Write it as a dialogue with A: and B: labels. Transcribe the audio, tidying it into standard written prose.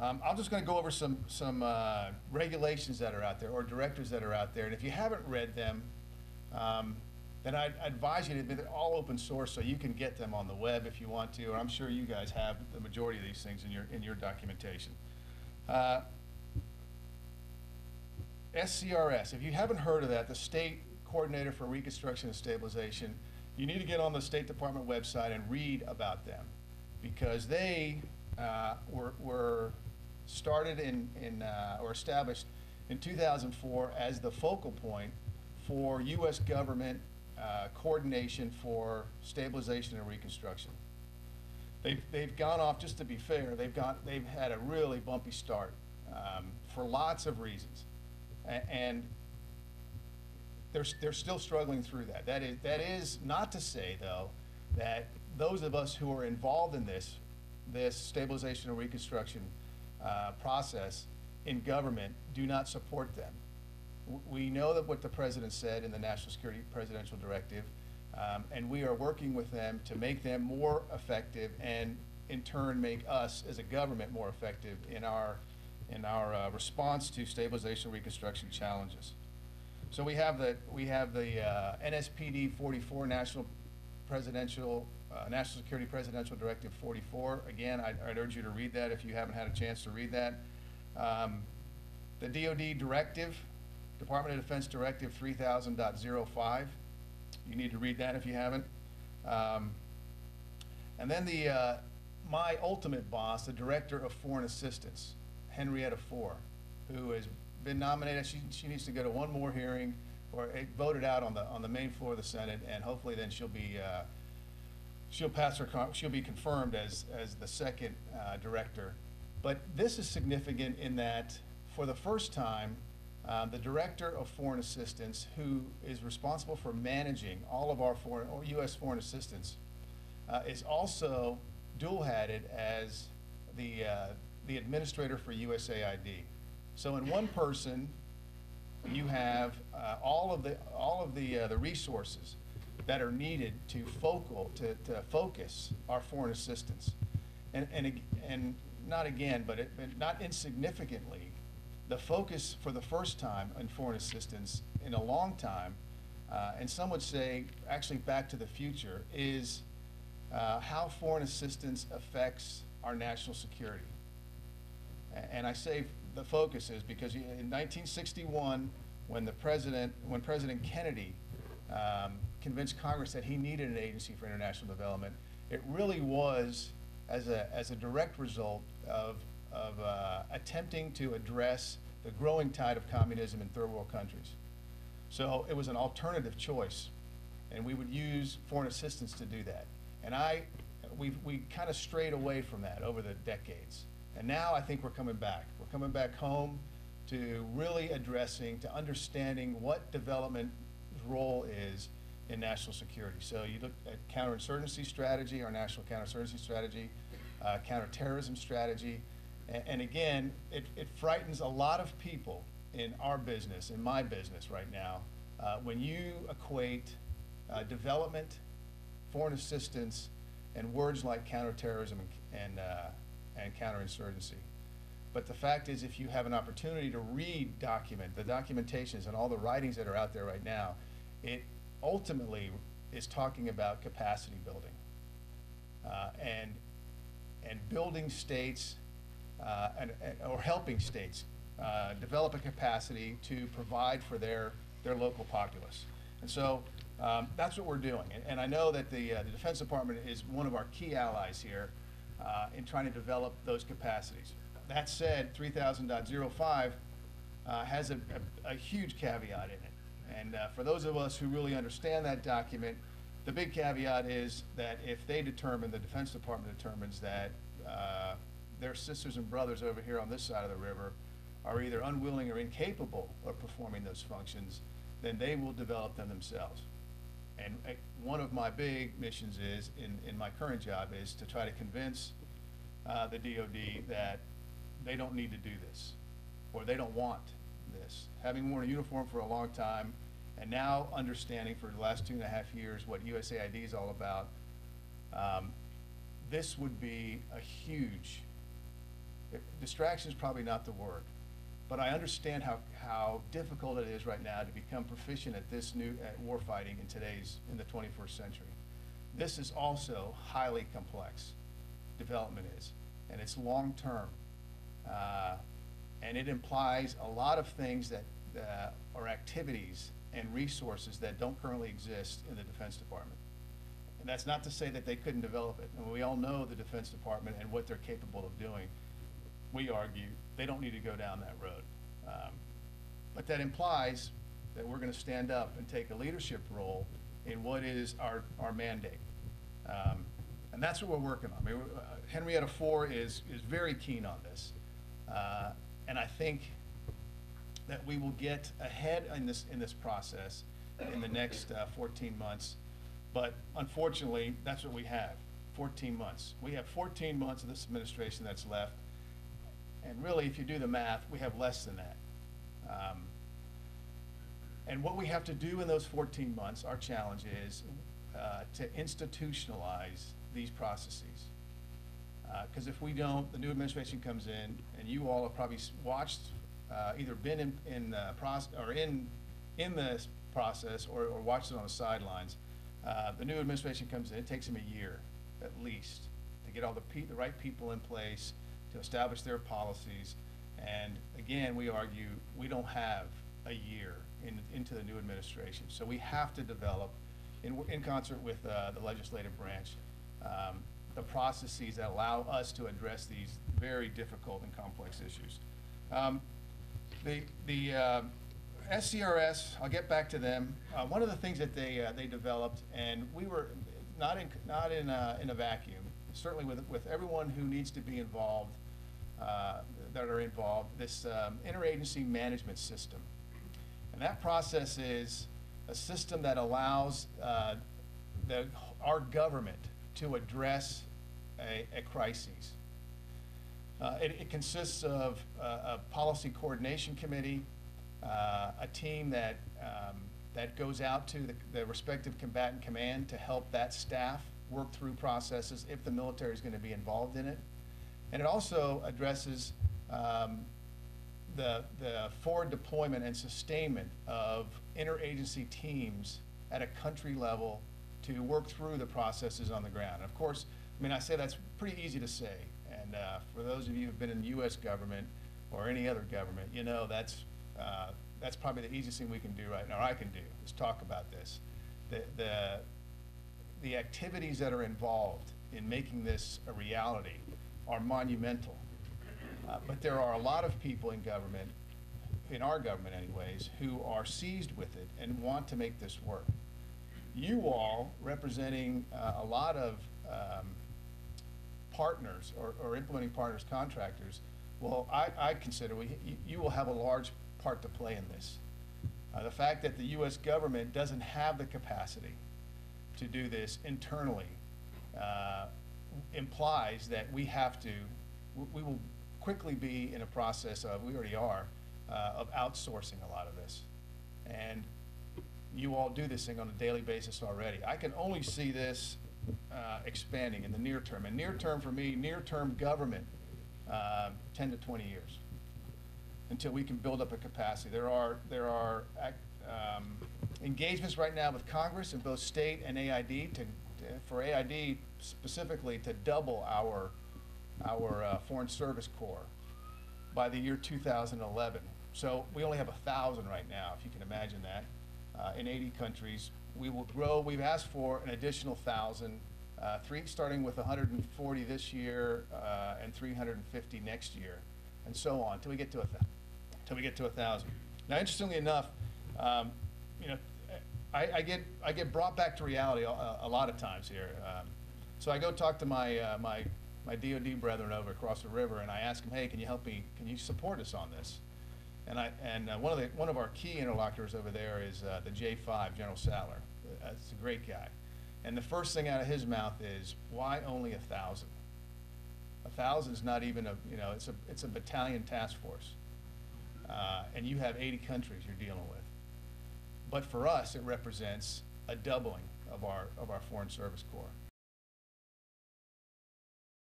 A: I'm just going to go over some regulations that are out there, or directives that are out there, and if you haven't read them, then I'd advise you to be all open source, so you can get them on the web if you want to, or I'm sure you guys have the majority of these things in your documentation. SCRS, if you haven't heard of that, the State Coordinator for Reconstruction and Stabilization, you need to get on the State Department website and read about them, because they were started or established in 2004 as the focal point for U.S. government coordination for stabilization and reconstruction. They've gone off, just to be fair, they've had a really bumpy start for lots of reasons, and they're still struggling through that. That is not to say, though, that those of us who are involved in this stabilization and reconstruction process in government do not support them. We know that what the President said in the National Security Presidential Directive, and we are working with them to make them more effective, and in turn make us as a government more effective in our response to stabilization and reconstruction challenges. So we have the NSPD 44, National Security Presidential Directive 44. Again, I'd urge you to read that if you haven't had a chance to read that. The DoD Directive, Department of Defense Directive 3000.05. You need to read that if you haven't. And then my ultimate boss, the Director of Foreign Assistance, Henrietta Fore, who has been nominated. She needs to go to one more hearing, or voted out on the main floor of the Senate, and hopefully then she'll be confirmed as the second director. But this is significant in that, for the first time, the Director of Foreign Assistance, who is responsible for managing all of our U.S. foreign assistance, is also dual-hatted as the administrator for USAID. So in one person, you have all of the resources that are needed to focus our foreign assistance, and not again, but not insignificantly, the focus for the first time in foreign assistance in a long time, and some would say actually back to the future, is how foreign assistance affects our national security. And I say the focus is because in 1961, when President Kennedy convinced Congress that he needed an agency for international development, it really was as a direct result of attempting to address the growing tide of communism in third world countries. So it was an alternative choice, and we would use foreign assistance to do that. And we kind of strayed away from that over the decades. And now I think we're coming back. We're coming back home to really to understanding what development's role is in national security. So you look at counterinsurgency strategy, our national counterinsurgency strategy, counterterrorism strategy, and again, it frightens a lot of people in our business, in my business right now, when you equate development, foreign assistance, and words like counterterrorism and counterinsurgency. But the fact is, if you have an opportunity to read the documentations and all the writings that are out there right now, it ultimately is talking about capacity building and building states or helping states develop a capacity to provide for their local populace. And so that's what we're doing. And I know that the Defense Department is one of our key allies here in trying to develop those capacities. That said, 3000.05 has a huge caveat in it. And for those of us who really understand that document, the big caveat is that if the Defense Department determines that their sisters and brothers over here on this side of the river are either unwilling or incapable of performing those functions, then they will develop them themselves. And one of my big missions is, in my current job, is to try to convince the DoD that they don't need to do this, or they don't want this. Having worn a uniform for a long time, and now understanding for the last 2.5 years what USAID is all about, this would be a huge Distraction is probably not the word, but I understand how difficult it is right now to become proficient at this at warfighting in the 21st century. This is also highly complex, development is, and it's long-term. And it implies a lot of things that are activities and resources that don't currently exist in the Defense Department. And that's not to say that they couldn't develop it. And we all know the Defense Department and what they're capable of doing. We argue they don't need to go down that road. But that implies that we're going to stand up and take a leadership role in what is our mandate. And that's what we're working on. I mean, Henrietta IV is very keen on this. And I think that we will get ahead in this process in the next 14 months. But unfortunately, that's what we have, 14 months. We have 14 months of this administration that's left. And really, if you do the math, we have less than that. And what we have to do in those 14 months, our challenge is to institutionalize these processes. Because if we don't, the new administration comes in, and you all have probably watched, either been in the process or watched it on the sidelines. The new administration comes in, it takes them a year at least to get all the right people in place, to establish their policies. And again, we argue we don't have a year into the new administration. So we have to develop, in concert with the legislative branch, the processes that allow us to address these very difficult and complex issues. The SCRS, I'll get back to them. One of the things that they developed, and we were not in a vacuum, certainly with everyone who needs to be involved, that are involved, this interagency management system. And that process is a system that allows our government to address a crisis. It consists of a policy coordination committee, a team that goes out to the respective combatant command to help that staff work through processes if the military is going to be involved in it. And it also addresses the forward deployment and sustainment of interagency teams at a country level to work through the processes on the ground. And of course, I mean, I say that's pretty easy to say. And for those of you who've been in the U.S. government or any other government, you know that's probably the easiest thing we can do right now, or I can do, is talk about this. The activities that are involved in making this a reality are monumental. But there are a lot of people in government, in our government anyways, who are seized with it and want to make this work. You all, representing a lot of partners or implementing partners, contractors, well, I consider you will have a large part to play in this. The fact that the U.S. government doesn't have the capacity to do this internally implies that we will quickly be in a process of, we already are, of outsourcing a lot of this. And you all do this thing on a daily basis already. I can only see this expanding in the near term. And near term for me, near term government, 10 to 20 years until we can build up a capacity. There are engagements right now with Congress in both state and AID for AID specifically to double our Foreign Service Corps by the year 2011. So we only have 1,000 right now, if you can imagine that, in 80 countries. We will grow. We've asked for an additional 1,000, starting with 140 this year and 350 next year, and so on, till we get to 1,000. Now, interestingly enough, you know, I get brought back to reality a lot of times here. So I go talk to my DoD brethren over across the river, and I ask them, hey, can you help me? Can you support us on this? And one of our key interlocutors over there is the J5, General Sadler. That's a great guy. And the first thing out of his mouth is, why only 1,000? 1,000 is not even it's a battalion task force, and you have 80 countries you're dealing with. But for us, it represents a doubling of our Foreign Service Corps.